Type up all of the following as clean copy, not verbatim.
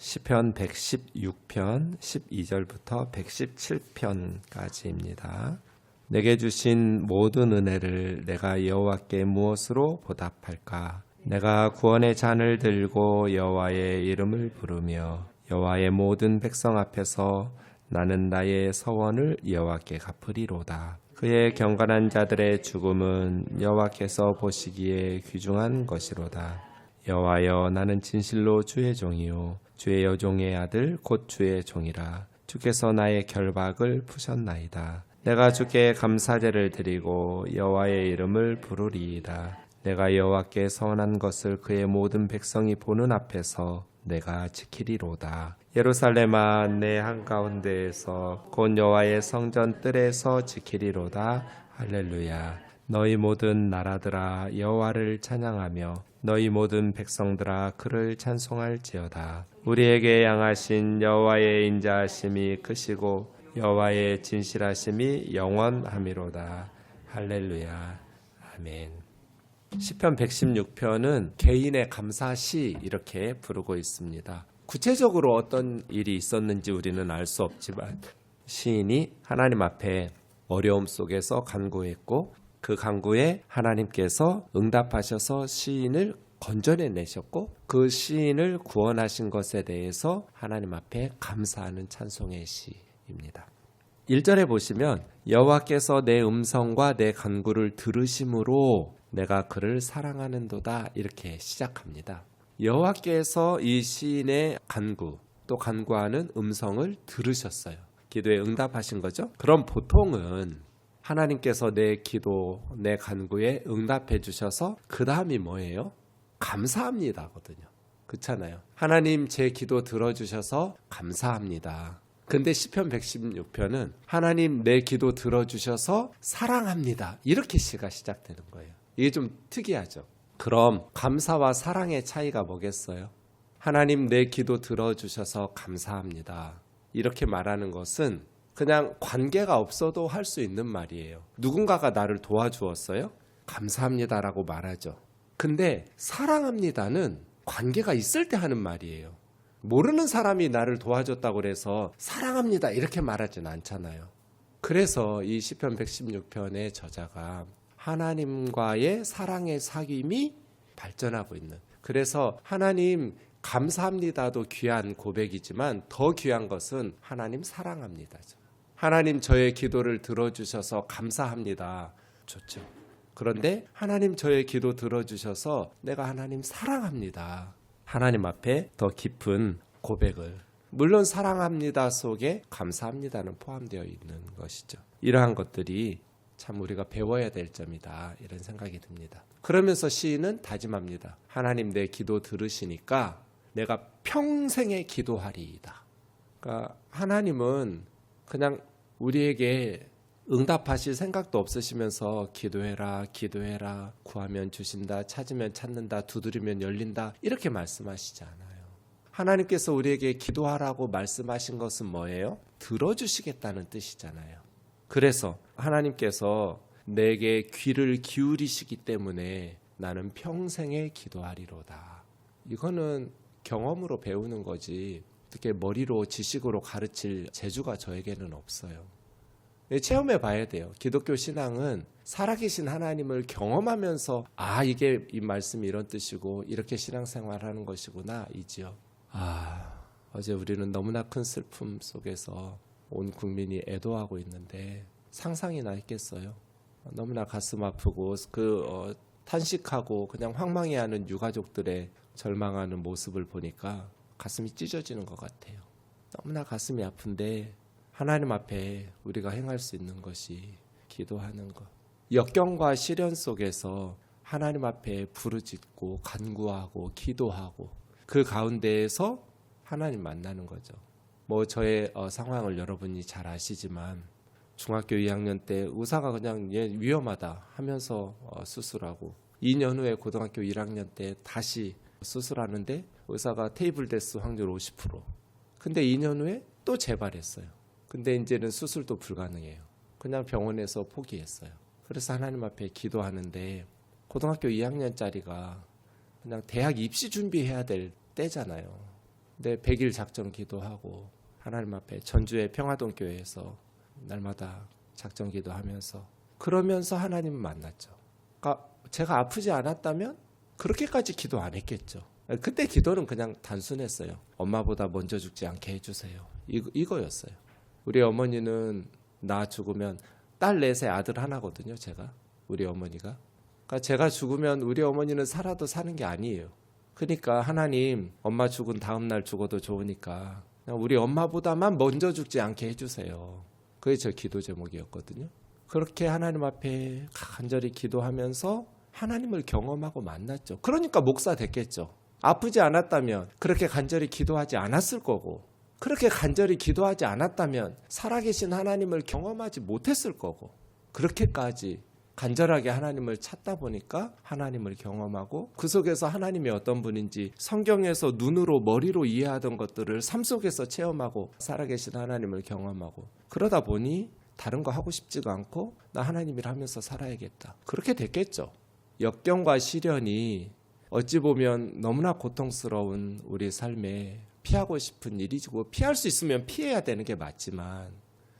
시편 116편 12절부터 117편까지입니다. 내게 주신 모든 은혜를 내가 여호와께 무엇으로 보답할까? 내가 구원의 잔을 들고 여호와의 이름을 부르며 여호와의 모든 백성 앞에서 나는 나의 서원을 여호와께 갚으리로다. 그의 경건한 자들의 죽음은 여호와께서 보시기에 귀중한 것이로다. 여호와여, 나는 진실로 주의 종이요 주의 여종의 아들 곧 주의 종이라. 주께서 나의 결박을 푸셨나이다. 내가 주께 감사제를 드리고 여호와의 이름을 부르리이다. 내가 여호와께 서원한 것을 그의 모든 백성이 보는 앞에서 내가 지키리로다. 예루살렘아, 내 한가운데에서 곧 여호와의 성전 뜰에서 지키리로다. 할렐루야. 너희 모든 나라들아 여호와를 찬양하며 너희 모든 백성들아 그를 찬송할지어다. 우리에게 향하신 여호와의 인자하심이 크시고 여호와의 진실하심이 영원함이로다. 할렐루야. 아멘. 시편 116편은 개인의 감사시 이렇게 부르고 있습니다. 구체적으로 어떤 일이 있었는지 우리는 알 수 없지만 시인이 하나님 앞에 어려움 속에서 간구했고 그 간구에 하나님께서 응답하셔서 시인을 건져내셨고 그 시인을 구원하신 것에 대해서 하나님 앞에 감사하는 찬송의 시입니다. 1절에 보시면 여호와께서 내 음성과 내 간구를 들으심으로 내가 그를 사랑하는도다 이렇게 시작합니다. 여호와께서 이 시인의 간구 또 간구하는 음성을 들으셨어요. 기도에 응답하신 거죠. 그럼 보통은 하나님께서 내 기도, 내 간구에 응답해 주셔서 그 다음이 뭐예요? 감사합니다거든요. 그렇잖아요. 하나님 제 기도 들어주셔서 감사합니다. 근데 시편 116편은 하나님 내 기도 들어주셔서 사랑합니다. 이렇게 시가 시작되는 거예요. 이게 좀 특이하죠. 그럼 감사와 사랑의 차이가 뭐겠어요? 하나님 내 기도 들어주셔서 감사합니다. 이렇게 말하는 것은 그냥 관계가 없어도 할 수 있는 말이에요. 누군가가 나를 도와주었어요? 감사합니다라고 말하죠. 근데 사랑합니다는 관계가 있을 때 하는 말이에요. 모르는 사람이 나를 도와줬다고 해서 사랑합니다 이렇게 말하진 않잖아요. 그래서 이 시편 116편의 저자가 하나님과의 사랑의 사귐이 발전하고 있는, 그래서 하나님 감사합니다도 귀한 고백이지만 더 귀한 것은 하나님 사랑합니다죠. 하나님 저의 기도를 들어주셔서 감사합니다. 좋죠. 그런데 하나님 저의 기도 들어주셔서 내가 하나님 사랑합니다. 하나님 앞에 더 깊은 고백을, 물론 사랑합니다 속에 감사합니다는 포함되어 있는 것이죠. 이러한 것들이 참 우리가 배워야 될 점이다 이런 생각이 듭니다. 그러면서 시인은 다짐합니다. 하나님 내 기도 들으시니까 내가 평생에 기도하리이다. 그러니까 하나님은 그냥 우리에게 응답하실 생각도 없으시면서 기도해라, 기도해라, 구하면 주신다, 찾으면 찾는다, 두드리면 열린다 이렇게 말씀하시지 않아요. 하나님께서 우리에게 기도하라고 말씀하신 것은 뭐예요? 들어주시겠다는 뜻이잖아요. 그래서 하나님께서 내게 귀를 기울이시기 때문에 나는 평생에 기도하리로다. 이거는 경험으로 배우는 거지 어떻게 머리로 지식으로 가르칠 재주가 저에게는 없어요. 체험해 봐야 돼요. 기독교 신앙은 살아계신 하나님을 경험하면서 이게 이 말씀이 이런 뜻이고 이렇게 신앙생활하는 것이구나 이지요. 어제 우리는 너무나 큰 슬픔 속에서 온 국민이 애도하고 있는데 상상이나 했겠어요. 너무나 가슴 아프고 탄식하고 그냥 황망해하는 유가족들의 절망하는 모습을 보니까 가슴이 찢어지는 것 같아요. 너무나 가슴이 아픈데 하나님 앞에 우리가 행할 수 있는 것이 기도하는 것. 역경과 시련 속에서 하나님 앞에 부르짖고 간구하고 기도하고 그 가운데에서 하나님 만나는 거죠. 저의 상황을 여러분이 잘 아시지만 중학교 2학년 때 의사가 그냥 위험하다 하면서 수술하고 2년 후에 고등학교 1학년 때 다시 수술하는데 의사가 테이블 데스 확률 50%. 근데 2년 후에 또 재발했어요. 근데 이제는 수술도 불가능해요. 그냥 병원에서 포기했어요. 그래서 하나님 앞에 기도하는데 고등학교 2학년짜리가 그냥 대학 입시 준비해야 될 때잖아요. 근데 100일 작전 기도하고 하나님 앞에 전주의 평화동 교회에서 날마다 작전 기도하면서 그러면서 하나님을 만났죠. 그러니까 제가 아프지 않았다면 그렇게까지 기도 안 했겠죠. 그때 기도는 그냥 단순했어요. 엄마보다 먼저 죽지 않게 해주세요. 이거였어요. 우리 어머니는 나 죽으면 딸 넷에 아들 하나거든요. 제가 우리 어머니가. 그러니까 제가 죽으면 우리 어머니는 살아도 사는 게 아니에요. 그러니까 하나님 엄마 죽은 다음 날 죽어도 좋으니까 그냥 우리 엄마보다만 먼저 죽지 않게 해주세요. 그게 저 기도 제목이었거든요. 그렇게 하나님 앞에 간절히 기도하면서 하나님을 경험하고 만났죠. 그러니까 목사 됐겠죠. 아프지 않았다면 그렇게 간절히 기도하지 않았을 거고, 그렇게 간절히 기도하지 않았다면 살아계신 하나님을 경험하지 못했을 거고, 그렇게까지 간절하게 하나님을 찾다 보니까 하나님을 경험하고 그 속에서 하나님이 어떤 분인지 성경에서 눈으로 머리로 이해하던 것들을 삶 속에서 체험하고 살아계신 하나님을 경험하고, 그러다 보니 다른 거 하고 싶지가 않고 나 하나님이라 하면서 살아야겠다. 그렇게 됐겠죠. 역경과 시련이 어찌 보면 너무나 고통스러운 우리 삶에 피하고 싶은 일이고, 피할 수 있으면 피해야 되는 게 맞지만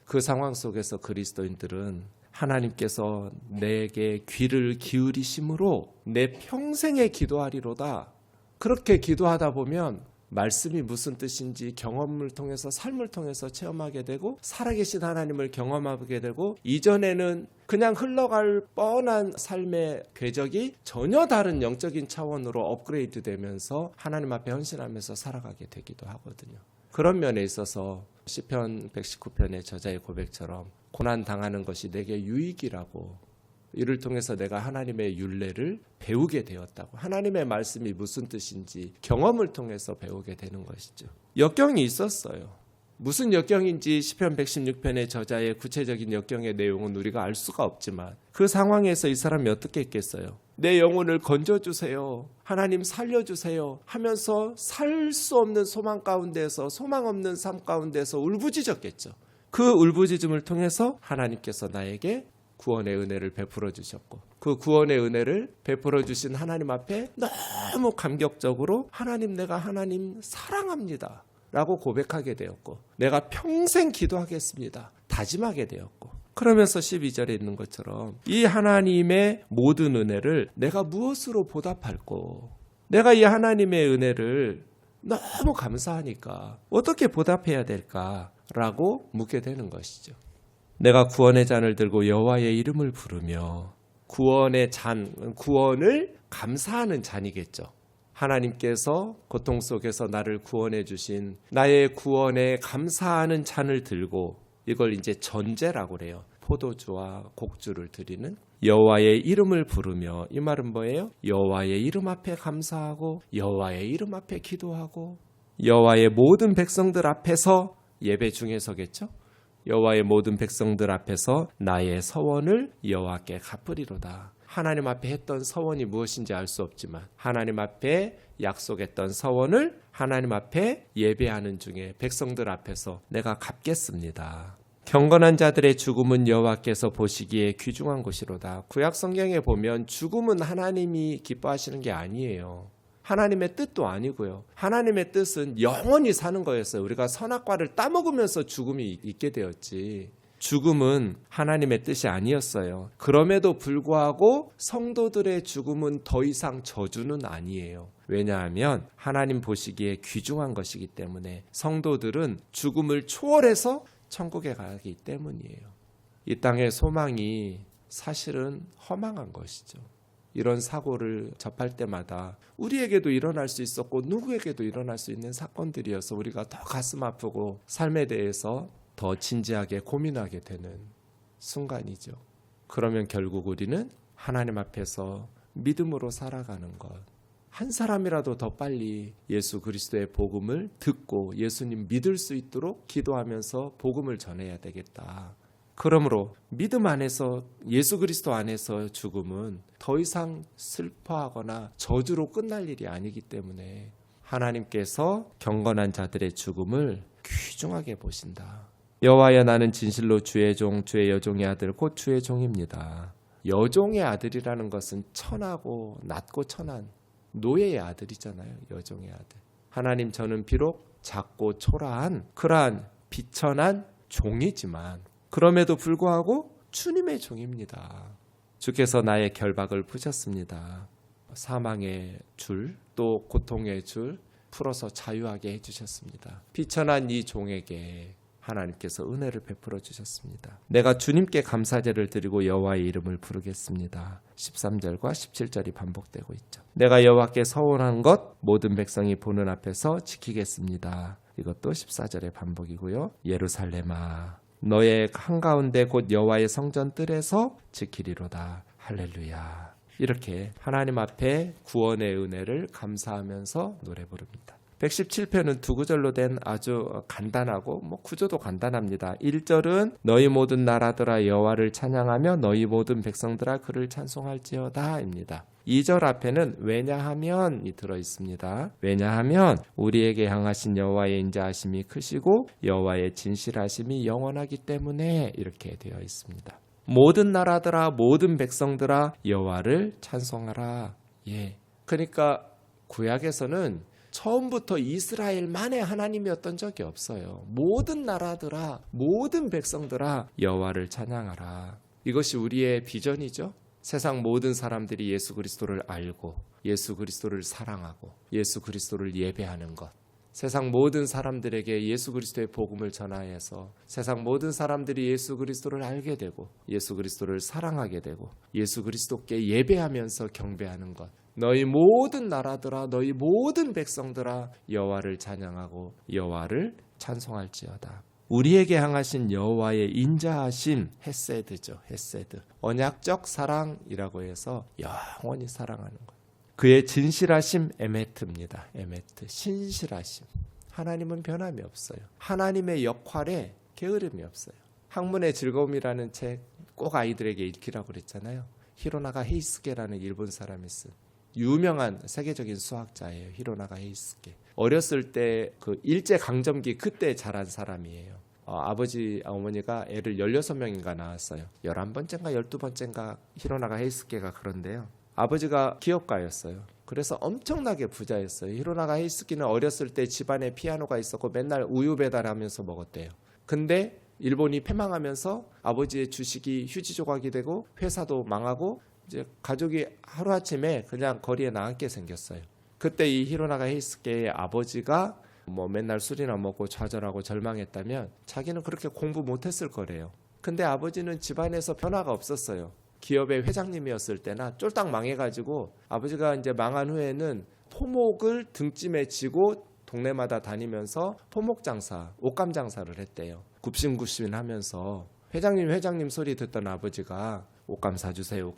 그 상황 속에서 그리스도인들은 하나님께서 내게 귀를 기울이심으로 내 평생에 기도하리로다. 그렇게 기도하다 보면 말씀이 무슨 뜻인지 경험을 통해서, 삶을 통해서 체험하게 되고 살아계신 하나님을 경험하게 되고, 이전에는 그냥 흘러갈 뻔한 삶의 궤적이 전혀 다른 영적인 차원으로 업그레이드 되면서 하나님 앞에 헌신하면서 살아가게 되기도 하거든요. 그런 면에 있어서 시편 119편의 저자의 고백처럼 고난 당하는 것이 내게 유익이라고, 이를 통해서 내가 하나님의 율례를 배우게 되었다고, 하나님의 말씀이 무슨 뜻인지 경험을 통해서 배우게 되는 것이죠. 역경이 있었어요. 무슨 역경인지 시편 116편의 저자의 구체적인 역경의 내용은 우리가 알 수가 없지만 그 상황에서 이 사람이 어떻게 했겠어요? 내 영혼을 건져주세요, 하나님 살려주세요 하면서 살 수 없는 소망 가운데서, 소망 없는 삶 가운데서 울부짖었겠죠. 그 울부짖음을 통해서 하나님께서 나에게 구원의 은혜를 베풀어 주셨고, 그 구원의 은혜를 베풀어 주신 하나님 앞에 너무 감격적으로 하나님, 내가 하나님 사랑합니다 라고 고백하게 되었고, 내가 평생 기도하겠습니다 다짐하게 되었고, 그러면서 12절에 있는 것처럼 이 하나님의 모든 은혜를 내가 무엇으로 보답할꼬, 내가 이 하나님의 은혜를 너무 감사하니까 어떻게 보답해야 될까라고 묻게 되는 것이죠. 내가 구원의 잔을 들고 여호와의 이름을 부르며, 구원의 잔, 구원을 감사하는 잔이겠죠. 하나님께서 고통 속에서 나를 구원해 주신 나의 구원에 감사하는 잔을 들고, 이걸 이제 전제라고 그래요. 포도주와 곡주를 드리는 여호와의 이름을 부르며, 이 말은 뭐예요? 여호와의 이름 앞에 감사하고 여호와의 이름 앞에 기도하고 여호와의 모든 백성들 앞에서, 예배 중에서겠죠? 여호와의 모든 백성들 앞에서 나의 서원을 여호와께 갚으리로다. 하나님 앞에 했던 서원이 무엇인지 알 수 없지만 하나님 앞에 약속했던 서원을 하나님 앞에 예배하는 중에 백성들 앞에서 내가 갚겠습니다. 경건한 자들의 죽음은 여호와께서 보시기에 귀중한 것이로다. 구약 성경에 보면 죽음은 하나님이 기뻐하시는 게 아니에요. 하나님의 뜻도 아니고요. 하나님의 뜻은 영원히 사는 거였어요. 우리가 선악과를 따먹으면서 죽음이 있게 되었지, 죽음은 하나님의 뜻이 아니었어요. 그럼에도 불구하고 성도들의 죽음은 더 이상 저주는 아니에요. 왜냐하면 하나님 보시기에 귀중한 것이기 때문에 성도들은 죽음을 초월해서 천국에 가기 때문이에요. 이 땅의 소망이 사실은 허망한 것이죠. 이런 사고를 접할 때마다 우리에게도 일어날 수 있었고 누구에게도 일어날 수 있는 사건들이어서 우리가 더 가슴 아프고 삶에 대해서 더 진지하게 고민하게 되는 순간이죠. 그러면 결국 우리는 하나님 앞에서 믿음으로 살아가는 것, 한 사람이라도 더 빨리 예수 그리스도의 복음을 듣고 예수님 믿을 수 있도록 기도하면서 복음을 전해야 되겠다. 그러므로 믿음 안에서, 예수 그리스도 안에서 죽음은 더 이상 슬퍼하거나 저주로 끝날 일이 아니기 때문에 하나님께서 경건한 자들의 죽음을 귀중하게 보신다. 여호와여, 나는 진실로 주의 종, 주의 여종의 아들 곧 주의 종입니다. 여종의 아들이라는 것은 천하고 낮고 천한 노예의 아들이잖아요. 여종의 아들. 하나님, 저는 비록 작고 초라한 그러한 비천한 종이지만 그럼에도 불구하고 주님의 종입니다. 주께서 나의 결박을 푸셨습니다. 사망의 줄, 또 고통의 줄 풀어서 자유하게 해주셨습니다. 비천한 이 종에게 하나님께서 은혜를 베풀어 주셨습니다. 내가 주님께 감사제를 드리고 여호와의 이름을 부르겠습니다. 13절과 17절이 반복되고 있죠. 내가 여호와께 서원한 것 모든 백성이 보는 앞에서 지키겠습니다. 이것도 14절의 반복이고요. 예루살렘아 너의 한가운데 곧 여호와의 성전 뜰에서 지키리로다. 할렐루야. 이렇게 하나님 앞에 구원의 은혜를 감사하면서 노래 부릅니다. 117편은 두 구절로 된 아주 간단하고 구조도 간단합니다. 1절은 너희 모든 나라들아 여호와를 찬양하며 너희 모든 백성들아 그를 찬송할지어다 입니다. 2절 앞에는 왜냐하면이 들어있습니다. 왜냐하면 우리에게 향하신 여호와의 인자하심이 크시고 여호와의 진실하심이 영원하기 때문에 이렇게 되어 있습니다. 모든 나라들아 모든 백성들아 여호와를 찬송하라. 그러니까 구약에서는 처음부터 이스라엘만의 하나님이었던 적이 없어요. 모든 나라들아 모든 백성들아 여호와를 찬양하라. 이것이 우리의 비전이죠. 세상 모든 사람들이 예수 그리스도를 알고 예수 그리스도를 사랑하고 예수 그리스도를 예배하는 것. 세상 모든 사람들에게 예수 그리스도의 복음을 전하여서 세상 모든 사람들이 예수 그리스도를 알게 되고 예수 그리스도를 사랑하게 되고 예수 그리스도께 예배하면서 경배하는 것. 너희 모든 나라들아 너희 모든 백성들아 여호와를 찬양하고 여호와를 찬송할지어다. 우리에게 향하신 여호와의 인자하심 헤세드죠. 헤세드. 언약적 사랑이라고 해서 영원히 사랑하는 것. 그의 진실하심 에메트입니다. 에메트. 신실하심. 하나님은 변함이 없어요. 하나님의 역할에 게으름이 없어요. 학문의 즐거움이라는 책 꼭 아이들에게 읽히라고 그랬잖아요. 히로나가 헤이스게라는 일본 사람이 쓴 유명한 세계적인 수학자예요. 히로나가 헤이스게. 어렸을 때 그 일제강점기 그때 자란 사람이에요. 아버지 어머니가 애를 16명인가 낳았어요. 11번째인가 12번째인가 히로나가 헤이스게가 그런데요. 아버지가 기업가였어요. 그래서 엄청나게 부자였어요. 히로나가 헤이스기는 어렸을 때 집안에 피아노가 있었고 맨날 우유 배달하면서 먹었대요. 근데 일본이 패망하면서 아버지의 주식이 휴지 조각이 되고 회사도 망하고 이제 가족이 하루아침에 그냥 거리에 나앉게 생겼어요. 그때 이 히로나가 헤이스게의 아버지가 맨날 술이나 먹고 좌절하고 절망했다면 자기는 그렇게 공부 못했을 거래요. 근데 아버지는 집안에서 변화가 없었어요. 기업의 회장님이었을 때나 쫄딱 망해가지고 아버지가 이제 망한 후에는 토목을 등짐에 지고 동네마다 다니면서 토목 장사, 옷감 장사를 했대요. 굽신굽신하면서 회장님 소리 듣던 아버지가 옷감 사주세요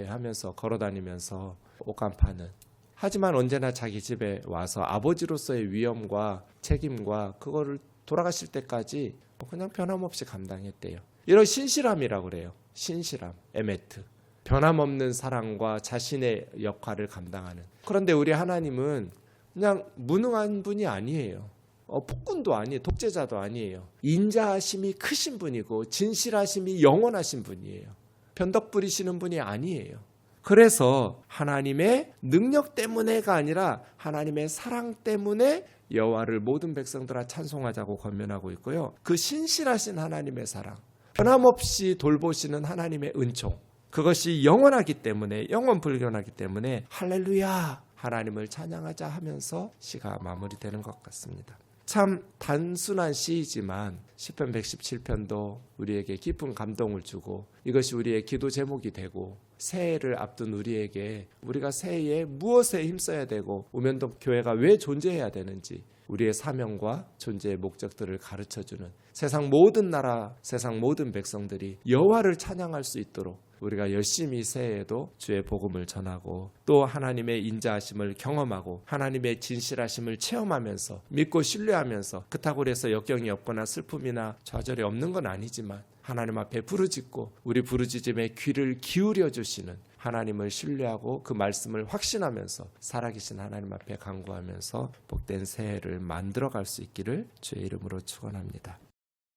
하면서 걸어다니면서 옷감 파는. 하지만 언제나 자기 집에 와서 아버지로서의 위엄과 책임과 그거를 돌아가실 때까지 그냥 변함없이 감당했대요. 이런 신실함이라고 그래요. 신실함, 에메트. 변함없는 사랑과 자신의 역할을 감당하는. 그런데 우리 하나님은 그냥 무능한 분이 아니에요. 폭군도 아니에요. 독재자도 아니에요. 인자하심이 크신 분이고 진실하심이 영원하신 분이에요. 변덕 부리시는 분이 아니에요. 그래서 하나님의 능력 때문에가 아니라 하나님의 사랑 때문에 여호와를 모든 백성들아 찬송하자고 권면하고 있고요. 그 신실하신 하나님의 사랑, 변함없이 돌보시는 하나님의 은총, 그것이 영원하기 때문에 영원불변하기 때문에 할렐루야 하나님을 찬양하자 하면서 시가 마무리되는 것 같습니다. 참 단순한 시이지만 시편 117편도 우리에게 깊은 감동을 주고 이것이 우리의 기도 제목이 되고 새해를 앞둔 우리에게 우리가 새해에 무엇에 힘써야 되고 우면동 교회가 왜 존재해야 되는지 우리의 사명과 존재의 목적들을 가르쳐주는 세상 모든 나라, 세상 모든 백성들이 여호와를 찬양할 수 있도록 우리가 열심히 새해에도 주의 복음을 전하고 또 하나님의 인자하심을 경험하고 하나님의 진실하심을 체험하면서 믿고 신뢰하면서 그렇다고 해서 역경이 없거나 슬픔이나 좌절이 없는 건 아니지만 하나님 앞에 부르짖고 우리 부르짖음에 귀를 기울여 주시는 하나님을 신뢰하고 그 말씀을 확신하면서 살아계신 하나님 앞에 간구하면서 복된 새해를 만들어갈 수 있기를 주의 이름으로 축원합니다.